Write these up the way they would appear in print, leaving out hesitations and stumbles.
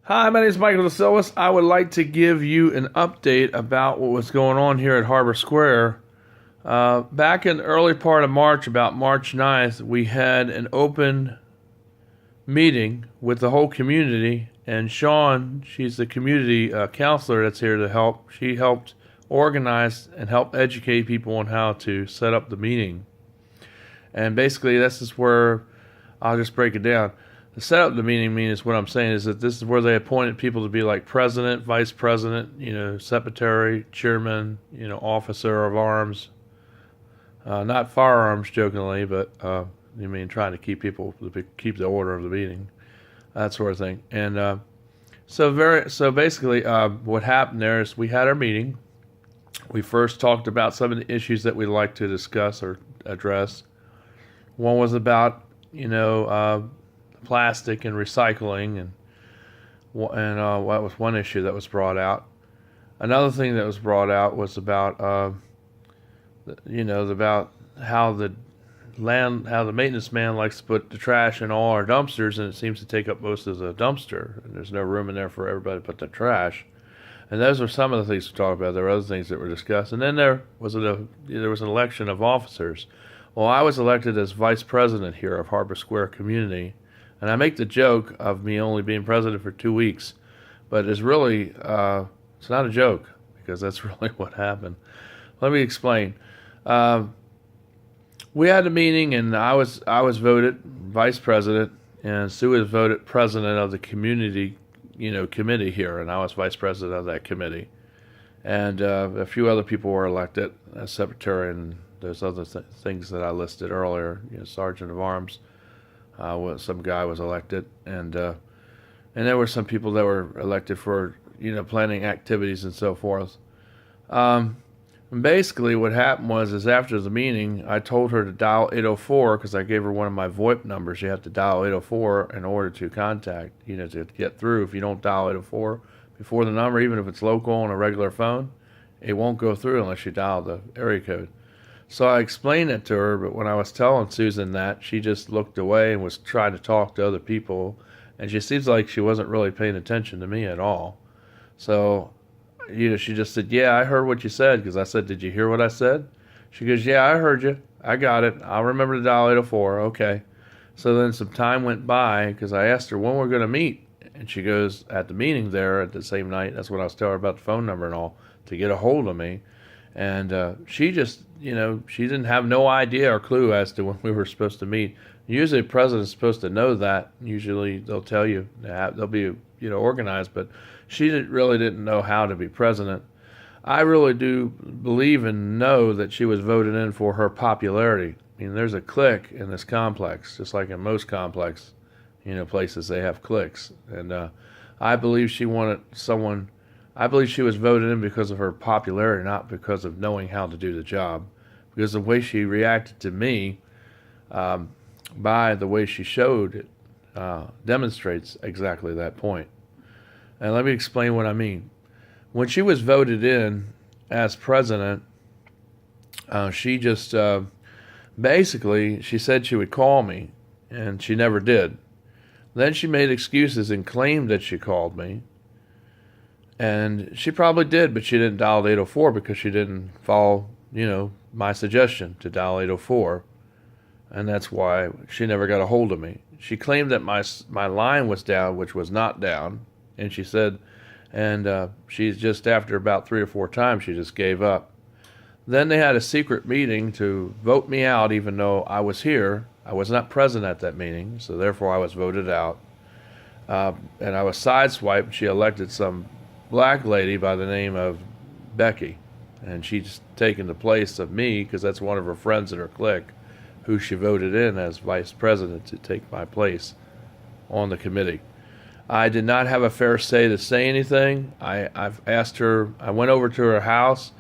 Hi, my name is Michael DeSilvas. I would like to give you an update about what was going on here at Harbor Square. Back in the early part of March, about March 9th, we had an open meeting with the whole community, and Sean, she's the community counselor that's here to help. She helped organize and help educate people on how to set up the meeting. And basically, this is where I'll just break it down. The setup of the meeting means what I'm saying is that this is where they appointed people to be like president, vice president, secretary, chairman, officer of arms, not firearms, jokingly, but trying to keep people keep the order of the meeting, that sort of thing. And so basically, what happened there is we had our meeting. We first talked about some of the issues that we'd like to discuss or address. One was about plastic and recycling, and what was one issue that was brought out. Another thing that was brought out was about about how the maintenance man likes to put the trash in all our dumpsters, and it seems to take up most of the dumpster, and there's no room in there for everybody to put their trash. And those were some of the things we talked about. There were other things that were discussed, and then there was an election of officers. Well, I was elected as vice president here of Harbor Square Community. And I make the joke of me only being president for 2 weeks, but it's really, it's not a joke, because that's really what happened. Let me explain. We had a meeting, and I was voted vice president, and Sue was voted president of the community, committee here, and I was vice president of that committee. And a few other people were elected as secretary, and there's other things that I listed earlier, sergeant of arms. Some guy was elected, and there were some people that were elected for planning activities and so forth. And basically, what happened is after the meeting, I told her to dial 804 because I gave her one of my VoIP numbers. You have to dial 804 in order to contact, to get through. If you don't dial 804 before the number, even if it's local on a regular phone, it won't go through unless you dial the area code. So I explained it to her, but when I was telling Susan that, she just looked away and was trying to talk to other people, and she seems like she wasn't really paying attention to me at all. So, she just said, "Yeah, I heard what you said," because I said, "Did you hear what I said?" She goes, "Yeah, I heard you. I got it. I'll remember to dial 804. Okay." So then some time went by, because I asked her when we're going to meet, and she goes, at the meeting there at the same night, that's when I was telling her about the phone number and all, to get a hold of me. And she just, she didn't have no idea or clue as to when we were supposed to meet. Usually the president's supposed to know that. Usually they'll tell you, they'll be, organized, but she really didn't know how to be president. I really do believe and know that she was voted in for her popularity. I mean, there's a clique in this complex, just like in most complex, places they have cliques. And I believe she wanted someone. I believe she was voted in because of her popularity, not because of knowing how to do the job. Because the way she reacted to me, by the way she showed it, demonstrates exactly that point. And let me explain what I mean. When she was voted in as president, she just basically, she said she would call me, and she never did. Then she made excuses and claimed that she called me. And she probably did, but she didn't dial 804 because she didn't follow, my suggestion to dial 804. And that's why she never got a hold of me. She claimed that my line was down, which was not down. And she said, she's just after about 3 or 4 times, she just gave up. Then they had a secret meeting to vote me out, even though I was here. I was not present at that meeting, so therefore I was voted out. And I was sideswiped. She elected some black lady by the name of Becky, and she's taken the place of me because that's one of her friends in her clique who she voted in as vice president to take my place on the committee. I did not have a fair say to say anything. I've asked her, I went over to her house,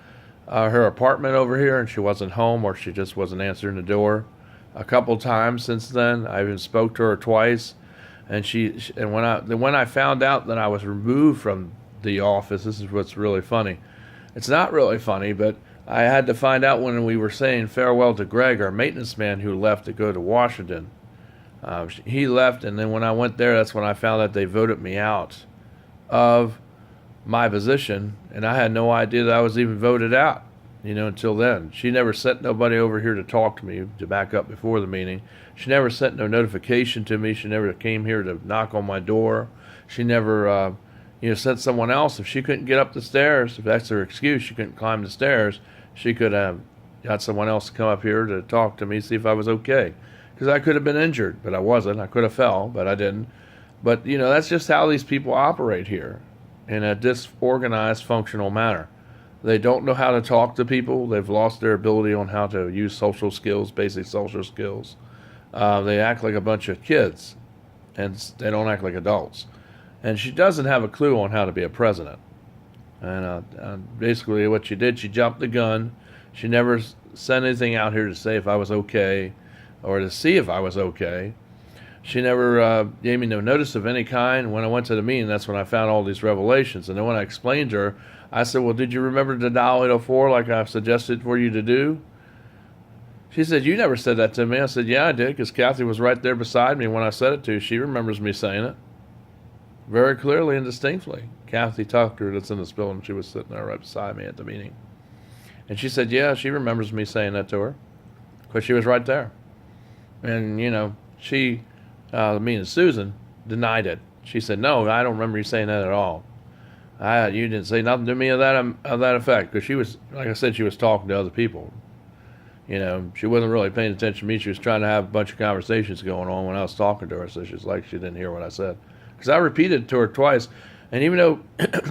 her apartment over here, and she wasn't home, or she just wasn't answering the door a couple times since then. I even spoke to her twice, and when I found out that I was removed from the office, this is what's really funny. It's not really funny, but I had to find out when we were saying farewell to Greg, our maintenance man who left to go to Washington. He left, and then when I went there, that's when I found out they voted me out of my position, and I had no idea that I was even voted out, until then. She never sent nobody over here to talk to me, to back up before the meeting. She never sent no notification to me. She never came here to knock on my door. She never, sent someone else. If she couldn't get up the stairs, if that's her excuse, she couldn't climb the stairs, she could have got someone else to come up here to talk to me, see if I was okay. Because I could have been injured, but I wasn't. I could have fell, but I didn't. But, that's just how these people operate here, in a disorganized, functional manner. They don't know how to talk to people. They've lost their ability on how to use social skills, basic social skills. They act like a bunch of kids, and they don't act like adults. And she doesn't have a clue on how to be a president. And basically what she did, she jumped the gun. She never sent anything out here to say if I was okay or to see if I was okay. She never gave me no notice of any kind. When I went to the meeting, that's when I found all these revelations. And then when I explained to her, I said, well, did you remember to dial 804 like I suggested for you to do? She said, you never said that to me. I said, yeah, I did, because Kathy was right there beside me when I said it to her. She remembers me saying it very clearly and distinctly. Kathy Tucker, that's in this building, she was sitting there right beside me at the meeting. And she said, yeah, she remembers me saying that to her, because she was right there. And, she, me and Susan, denied it. She said, no, I don't remember you saying that at all. You didn't say nothing to me of that effect, because she was, like I said, she was talking to other people. She wasn't really paying attention to me. She was trying to have a bunch of conversations going on when I was talking to her, so she's like she didn't hear what I said. Because I repeated it to her twice, and even though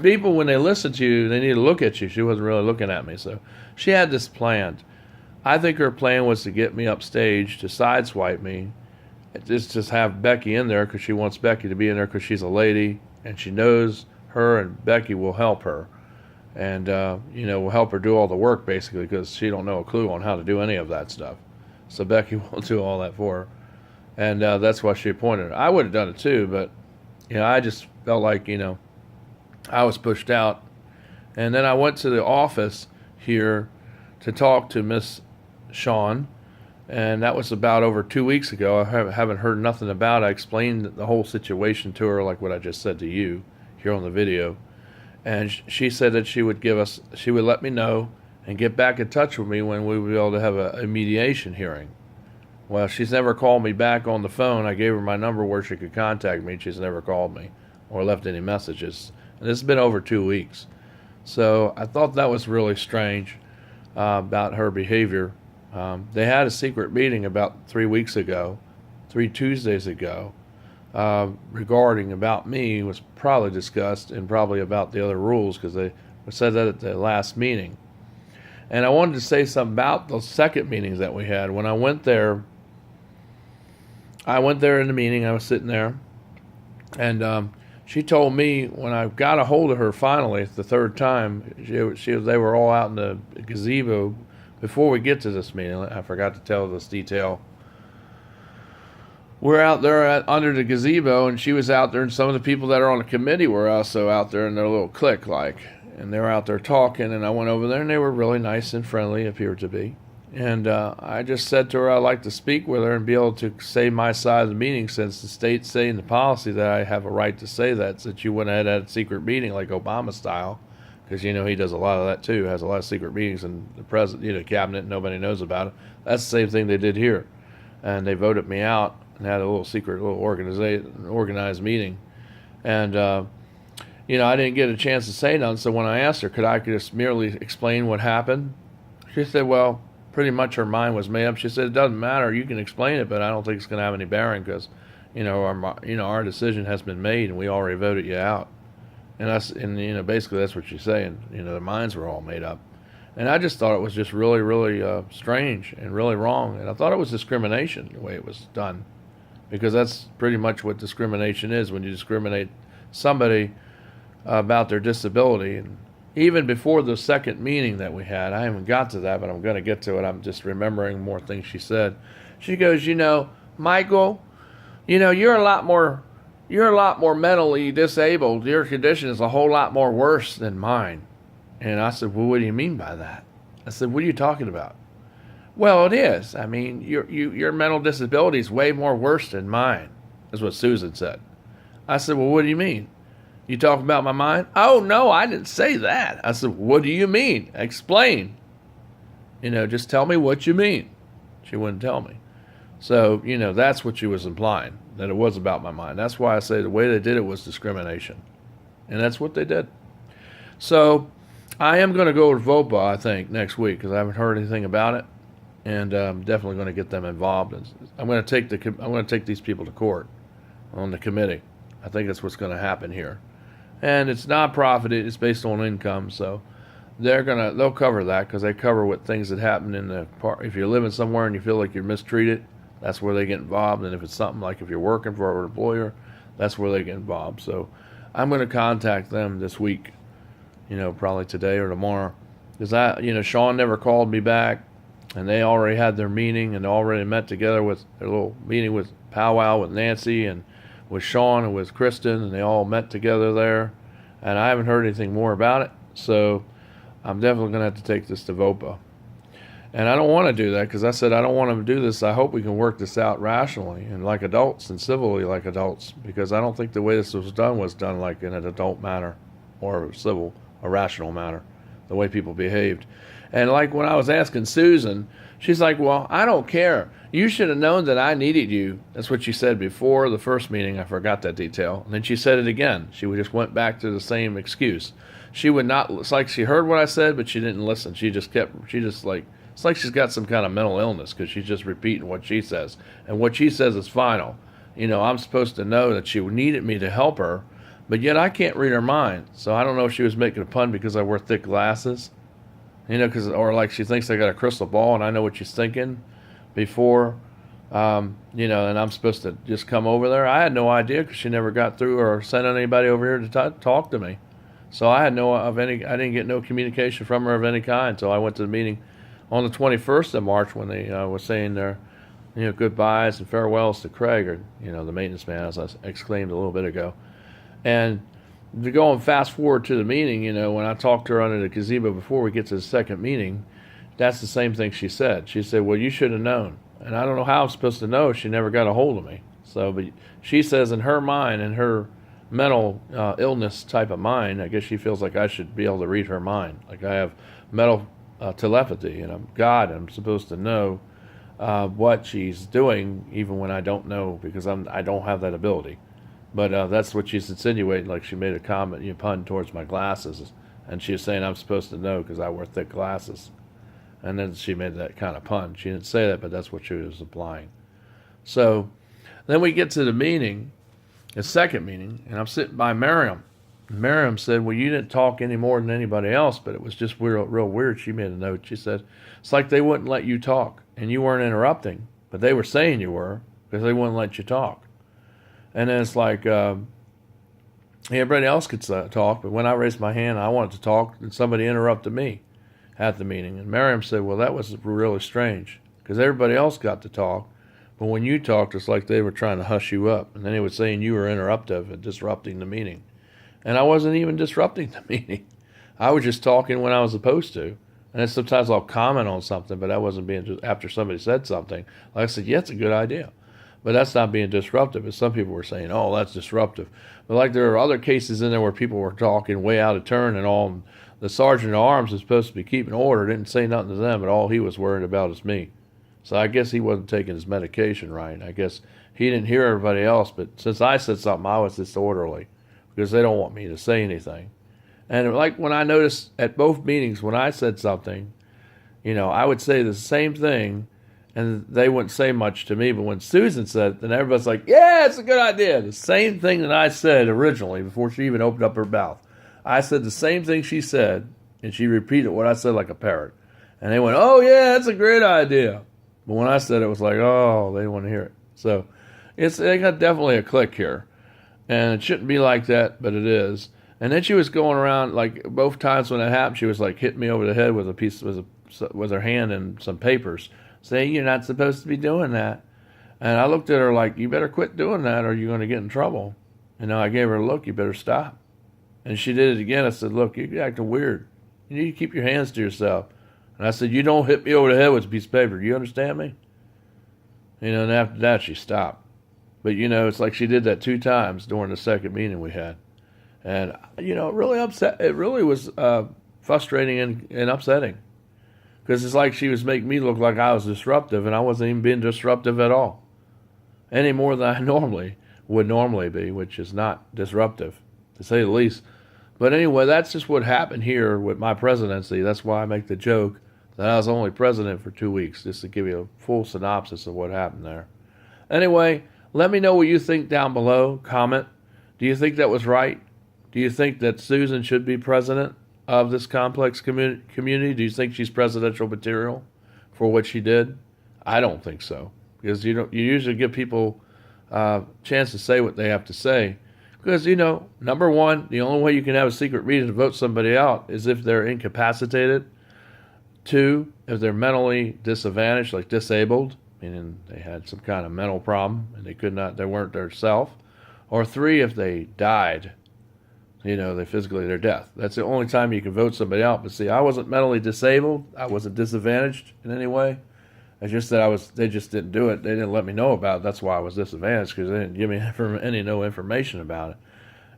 people, when they listen to you, they need to look at you, she wasn't really looking at me, so she had this planned. I think her plan was to get me upstage, to sideswipe me, just have Becky in there, because she wants Becky to be in there because she's a lady, and she knows her and Becky will help her. And, will help her do all the work, basically, because she don't know a clue on how to do any of that stuff. So Becky will do all that for her. And that's why she appointed her. I would have done it too, but, I just felt like, I was pushed out. And then I went to the office here to talk to Miss Shawn, and that was about over 2 weeks ago. I haven't heard nothing about it. I explained the whole situation to her, like what I just said to you here on the video. And she said that she would let me know and get back in touch with me when we would be able to have a mediation hearing. Well, she's never called me back on the phone. I gave her my number where she could contact me, and she's never called me or left any messages. And it's been over 2 weeks. So I thought that was really strange about her behavior. They had a secret meeting about 3 Tuesdays ago, regarding about me, was probably discussed, and probably about the other rules, because they said that at the last meeting. And I wanted to say something about those second meetings that we had. When I went there in the meeting, I was sitting there, and she told me when I got a hold of her finally the third time, they were all out in the gazebo. Before we get to this meeting, I forgot to tell this detail. We're out there under the gazebo, and she was out there, and some of the people that are on the committee were also out there in their little clique, and they were out there talking, and I went over there, and they were really nice and friendly, appeared to be. And I just said to her I'd like to speak with her and be able to say my side of the meeting, since the state's saying the policy that I have a right to say that, since you went ahead and had a secret meeting like Obama style, because he does a lot of that too, has a lot of secret meetings, and the president, cabinet, nobody knows about it. That's the same thing they did here, and they voted me out and had a little secret, organized meeting. And, I didn't get a chance to say nothing, so when I asked her, could I just merely explain what happened? She said, well, pretty much her mind was made up. She said, it doesn't matter, you can explain it, but I don't think it's going to have any bearing, because, our decision has been made, and we already voted you out. And basically that's what she's saying. Their minds were all made up. And I just thought it was just really, really strange and really wrong. And I thought it was discrimination, the way it was done. Because that's pretty much what discrimination is, when you discriminate somebody about their disability. And even before the second meeting that we had, I haven't got to that, but I'm going to get to it. I'm just remembering more things she said. She goes, Michael, you're a lot more mentally disabled. Your condition is a whole lot more worse than mine. And I said, well, what do you mean by that? I said, what are you talking about? Well, it is. I mean, your mental disability is way more worse than mine, is what Susan said. I said, well, what do you mean? You talking about my mind? Oh, no, I didn't say that. I said, what do you mean? Explain. Just tell me what you mean. She wouldn't tell me. So, that's what she was implying, that it was about my mind. That's why I say the way they did it was discrimination. And that's what they did. So, I am going to go to VOPA, I think, next week, because I haven't heard anything about it. And I'm definitely going to get them involved. I'm going to take these people to court on the committee. I think that's what's going to happen here. And it's non-profit, it's based on income, so they'll cover that, because they cover what things that happen in the part. If you're living somewhere and you feel like you're mistreated, that's where they get involved. And if it's something like if you're working for an employer, that's where they get involved. So I'm going to contact them this week, probably today or tomorrow, because Sean never called me back, and they already had their meeting and already met together with their little meeting with powwow with Nancy and with Sean and with Kristen, and they all met together there, and I haven't heard anything more about it. So I'm definitely going to have to take this to VOPA. And I don't want to do that, because I said I don't want to do this. I hope we can work this out rationally and like adults and civilly like adults, because I don't think the way this was done like in an adult manner or a rational manner, the way people behaved. And like when I was asking Susan, she's like, well, I don't care. You should have known that I needed you. That's what she said before the first meeting. I forgot that detail. And then she said it again. She just went back to the same excuse. She would not, it's like she heard what I said, but she didn't listen. It's like she's got some kind of mental illness, because she's just repeating what she says. And what she says is final. I'm supposed to know that she needed me to help her, but yet I can't read her mind. So I don't know if she was making a pun because I wear thick glasses. Or like she thinks I got a crystal ball and I know what she's thinking before, and I'm supposed to just come over there. I had no idea, because she never got through or sent anybody over here to talk to me. So I didn't get no communication from her of any kind. So I went to the meeting on the 21st of March when they were saying their, goodbyes and farewells to Craig, or, the maintenance man, as I exclaimed a little bit ago. And to go and fast forward to the meeting, when I talked to her under the gazebo before we get to the second meeting, that's the same thing she said. She said, well, you should have known. And I don't know how I'm supposed to know. She never got a hold of me. So, but she says in her mind, in her mental illness type of mind, I guess she feels like I should be able to read her mind. Like I have mental telepathy, and I'm God, and I'm supposed to know what she's doing, even when I don't know, because I don't have that ability. But that's what she's insinuating, like she made a comment, pun towards my glasses. And she was saying I'm supposed to know because I wear thick glasses. And then she made that kind of pun. She didn't say that, but that's what she was implying. So then we get to the meeting, the second meeting, and I'm sitting by Miriam. Miriam said, well, you didn't talk any more than anybody else, but it was just real weird. She made a note. She said, it's like they wouldn't let you talk, and you weren't interrupting, but they were saying you were, because they wouldn't let you talk. And then it's like everybody else could talk, but when I raised my hand, I wanted to talk, and somebody interrupted me at the meeting. And Miriam said, well, that was really strange, because everybody else got to talk, but when you talked, it's like they were trying to hush you up. And then they were saying you were interruptive and disrupting the meeting. And I wasn't even disrupting the meeting. I was just talking when I was supposed to. And then sometimes I'll comment on something, but that wasn't being just after somebody said something. Like I said, yeah, it's a good idea. But that's not being disruptive. But some people were saying, oh, that's disruptive. But like there are other cases in there where people were talking way out of turn and all. And the sergeant at arms is supposed to be keeping order, didn't say nothing to them, but all he was worried about is me. So I guess he wasn't taking his medication right. I guess he didn't hear everybody else. But since I said something, I was disorderly because they don't want me to say anything. And like when I noticed at both meetings, when I said something, I would say the same thing, and they wouldn't say much to me. But when Susan said it, then everybody's like, yeah, it's a good idea. The same thing that I said originally before she even opened up her mouth. I said the same thing she said, and she repeated what I said like a parrot. And they went, oh, yeah, that's a great idea. But when I said it, it was like, oh, they didn't want to hear it. So they got definitely a click here. And it shouldn't be like that, but it is. And then she was going around, like both times when it happened, she was like hitting me over the head with with her hand and some papers, saying, you're not supposed to be doing that. And I looked at her like, you better quit doing that or you're going to get in trouble. I gave her a look, you better stop. And she did it again. I said, look, you're acting weird. You need to keep your hands to yourself. And I said, you don't hit me over the head with a piece of paper. Do you understand me? And after that, she stopped. But, it's like she did that 2 times during the second meeting we had. And, it really upset. It really was frustrating and upsetting. Because it's like she was making me look like I was disruptive, and I wasn't even being disruptive at all. Any more than I would normally be, which is not disruptive, to say the least. But anyway, that's just what happened here with my presidency. That's why I make the joke that I was only president for 2 weeks, just to give you a full synopsis of what happened there. Anyway, let me know what you think down below. Comment. Do you think that was right? Do you think that Susan should be president of this complex community? Do you think she's presidential material for what she did? I don't think so, because you usually give people a chance to say what they have to say. Because, number one, the only way you can have a secret reason to vote somebody out is if they're incapacitated. Two, if they're mentally disadvantaged, like disabled, meaning they had some kind of mental problem and they weren't their self. Or three, if they died, they physically, their death. That's the only time you can vote somebody out. But see, I wasn't mentally disabled. I wasn't disadvantaged in any way. It's just that they just didn't do it. They didn't let me know about it. That's why I was disadvantaged, because they didn't give me no information about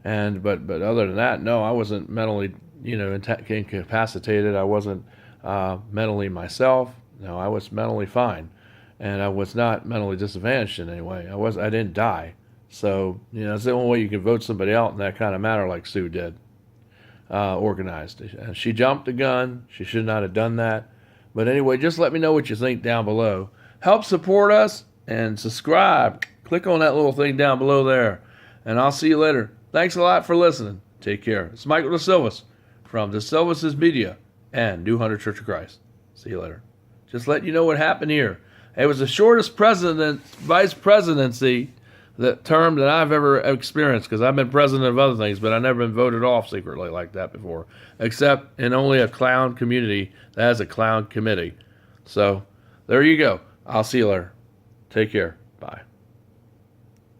it. But other than that, no, I wasn't mentally, incapacitated. I wasn't mentally myself. No, I was mentally fine, and I was not mentally disadvantaged in any way. I didn't die. So it's the only way you can vote somebody out in that kind of matter, like Sue did, organized. She jumped the gun. She should not have done that. But anyway, just let me know what you think down below. Help support us and subscribe. Click on that little thing down below there. And I'll see you later. Thanks a lot for listening. Take care. It's Michael DeSilvis from DeSilvis' Media and New Hunter Church of Christ. See you later. Just let you know what happened here. It was the shortest vice presidency term that I've ever experienced, because I've been president of other things, but I've never been voted off secretly like that before, except in only a clown community that has a clown committee. So there you go. I'll see you later. Take care. Bye.